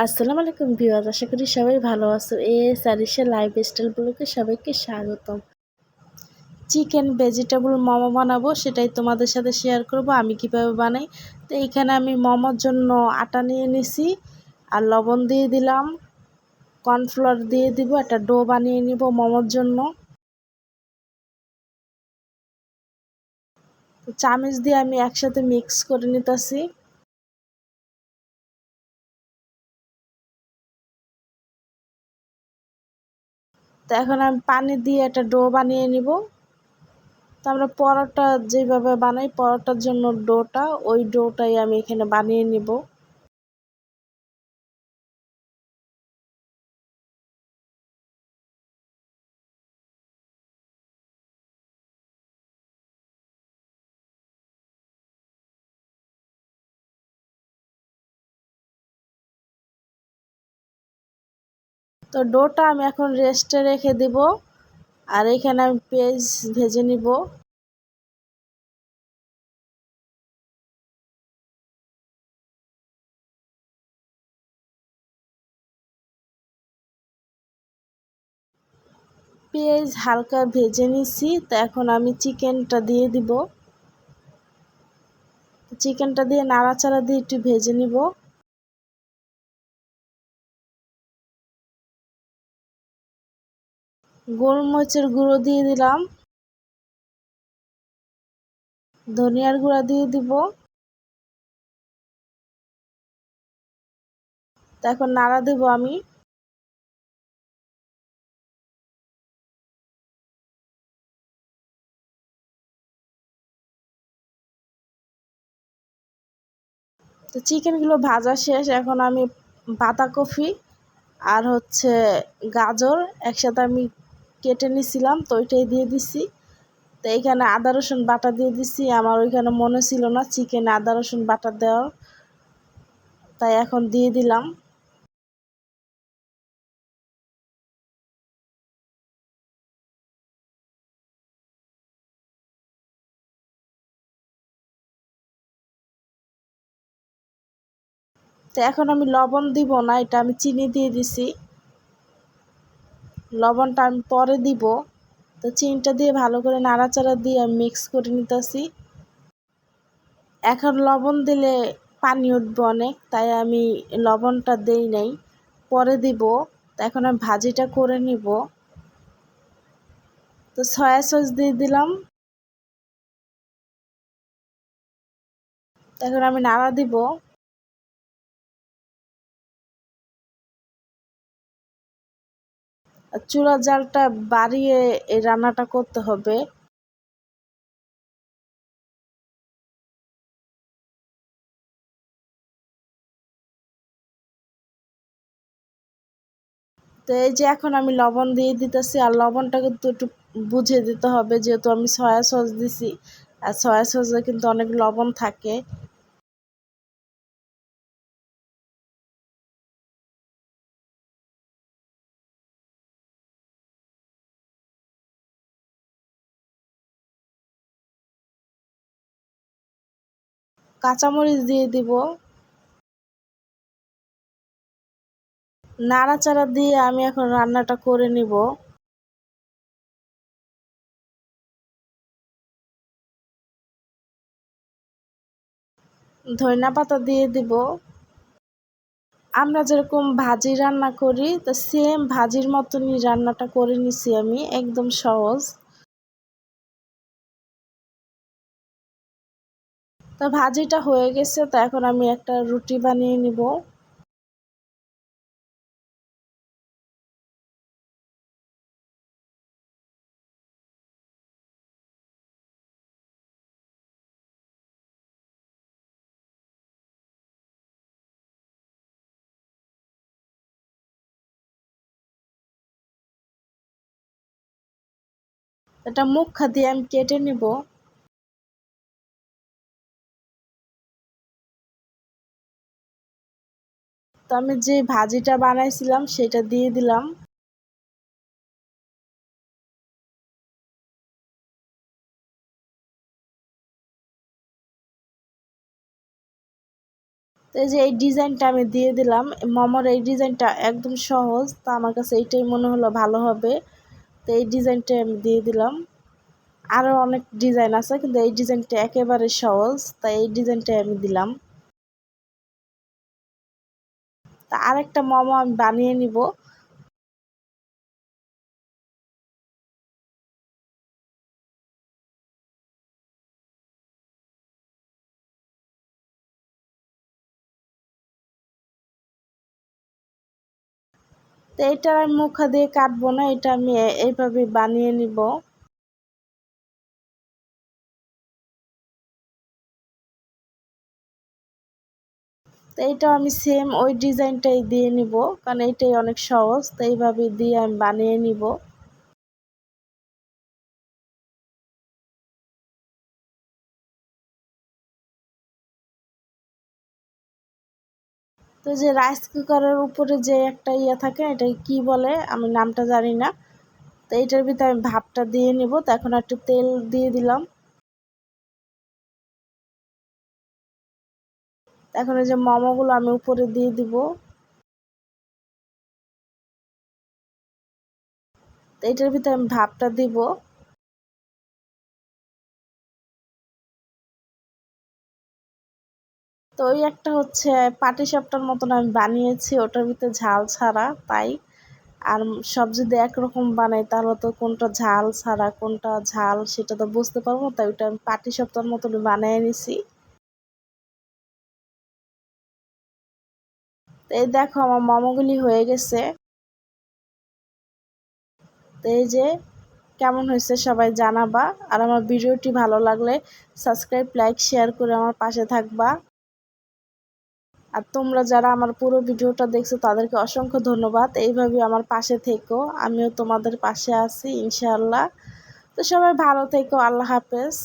আসসালামু আলাইকুম ভিউয়ার্স, আশা করি সবাই ভালো আছো। সারিসা লাইফস্টাইল ব্লগে সবাইকে স্বাগতম। চিকেন ভেজিটেবল মোমো বানাবো, সেটাই তোমাদের সাথে শেয়ার করব আমি কিভাবে বানাই। তো এইখানে আমি মোমোর জন্য আটা নিয়ে নিছি, আর লবণ দিয়ে দিলাম, কর্নফ্লাওয়ার দিয়ে দিব, একটা ডো বানিয়ে নিব মোমোর জন্য। তো চামচ দিয়ে আমি একসাথে মিক্স করে নিতেছি। তো এখন আমি পানি দিয়ে একটা ডো বানিয়ে নিব। তো আমরা পরোটা যেভাবে বানাই, পরোটার জন্য ডোটা, ওই ডোটাই আমি এখানে বানিয়ে নিব। তো ডোটা আমি এখন রেস্টে রেখে দিব। আর এখানে আমি পেঁয়াজ ভেজে নিব। পেঁয়াজ হালকা ভেজে নিছি। তো এখন আমি চিকেনটা দিয়ে দিব। চিকেনটা দিয়ে নাড়াচাড়া দিয়ে একটু ভেজে নিব। গোলমরিচের গুঁড়ো দিয়ে দিলাম, ধনিয়ার গুঁড়া দিয়ে দিব। তো এখন নাড়া দেব আমি। তো চিকেনগুলো ভাজা শেষ। এখন আমি বাঁধাকপি আর গাজর একসাথে আমি কেটে নিছিলাম, তো ওইটাই দিয়ে দিছি। তো এইখানে আদা রসুন বাটা দিয়ে দিছি, আমার ওইখানে মনে ছিল না চিকেনে আদা রসুন বাটা দেওয়ার, তাই এখন দিয়ে দিলাম। তো এখন আমি লবণ দিব না, এটা আমি চিনি দিয়ে দিছি। লবণটা আমি পরে দিব। তো চিনিটা দিয়ে ভালো করে নাড়াচাড়া দিয়ে আমি মিক্স করে নিতেছি। এখন লবণ দিলে পানি উঠবে অনেক, তাই আমি লবণটা দেই নাই, পরে দিব। তো এখন আমি ভাজিটা করে নিব। তো সয়া সস দিয়ে দিলাম। তো এখন আমি নাড়া দিব। আর চুলার জালটা বাড়িয়ে এই রান্নাটা করতে হবে। তো এই যে এখন আমি লবণ দিয়ে দিতেছি, আর লবণটা কিন্তু একটু বুঝে দিতে হবে, যেহেতু আমি সয়া সস দিছি, আর সয়া সসে কিন্তু অনেক লবণ থাকে। কাঁচামরিচ দিয়ে দিব। নাড়াচাড়া দিয়ে আমি এখন রান্নাটা করে নিব। ধনিয়া পাতা দিয়ে দিব। আমরা যেরকম ভাজি রান্না করি, তো সেম ভাজির মতনই রান্নাটা করে নিছি আমি, একদম সহজ। তো ভাজিটা হয়ে গেছে, তো এখন আমি একটা রুটি বানিয়ে নিব। এটা মুখা দিয়ে আমি কেটে নিব। তো আমি যে ভাজিটা বানাইছিলাম সেটা দিয়ে দিলাম। তো এই যে এই ডিজাইনটা আমি দিয়ে দিলাম। মোমোর এই ডিজাইনটা একদম সহজ, তো আমার কাছে এইটাই মনে হলো ভালো হবে, তো এই ডিজাইনটাই আমি দিয়ে দিলাম। আরও অনেক ডিজাইন আছে কিন্তু এই ডিজাইনটা একেবারে সহজ, তাই এই ডিজাইনটাই আমি দিলাম। তা আরেকটা মোমো আমি বানিয়ে নিব। তো এটা আমি মুখা দিয়ে কাটবো না, এটা আমি এইভাবে বানিয়ে নিব। তো এইটাও আমি সেম ওই ডিজাইনটাই দিয়ে নিব, কারণ এইটাই অনেক সহজ, তো এইভাবে দিয়ে আমি বানিয়ে নিব। তো যে রাইস কুকারের উপরে যে একটা ইয়ে থাকে, এটা কি বলে আমি নামটা জানি না। তো এইটার ভিতরে আমি ভাপটা দিয়ে নিব। তো এখন একটু তেল দিয়ে দিলাম। এখন এই যে মোমোগুলো আমি উপরে দিয়ে দিব। তো এটার ভিতরে আমি ভাপটা দিব। তো ওই একটা হচ্ছে পাটিসাপটার মতন আমি বানিয়েছি, ওটার ভিতরে ঝাল ছাড়া, তাই। আর সব যদি একরকম বানাই তাহলে তো কোনটা ঝাল ছাড়া কোনটা ঝাল সেটা তো বুঝতে পারবো, তাই ওটা আমি পাটিসাপটার মতন বানিয়ে নিছি। তো এই দেখো আমার মোমোগুলি হয়ে গেছে। তো এই যে কেমন হয়েছে সবাই জানাবা। আর আমার ভিডিওটি ভালো লাগলে সাবস্ক্রাইব, লাইক, শেয়ার করে আমার পাশে থাকবা। আর তোমরা যারা আমার পুরো ভিডিওটা দেখছো তাদেরকে অসংখ্য ধন্যবাদ। এইভাবে আমার পাশে থেকো, আমিও তোমাদের পাশে আছি ইনশাআল্লাহ। তো সবাই ভালো থেকো, আল্লাহ হাফেজ।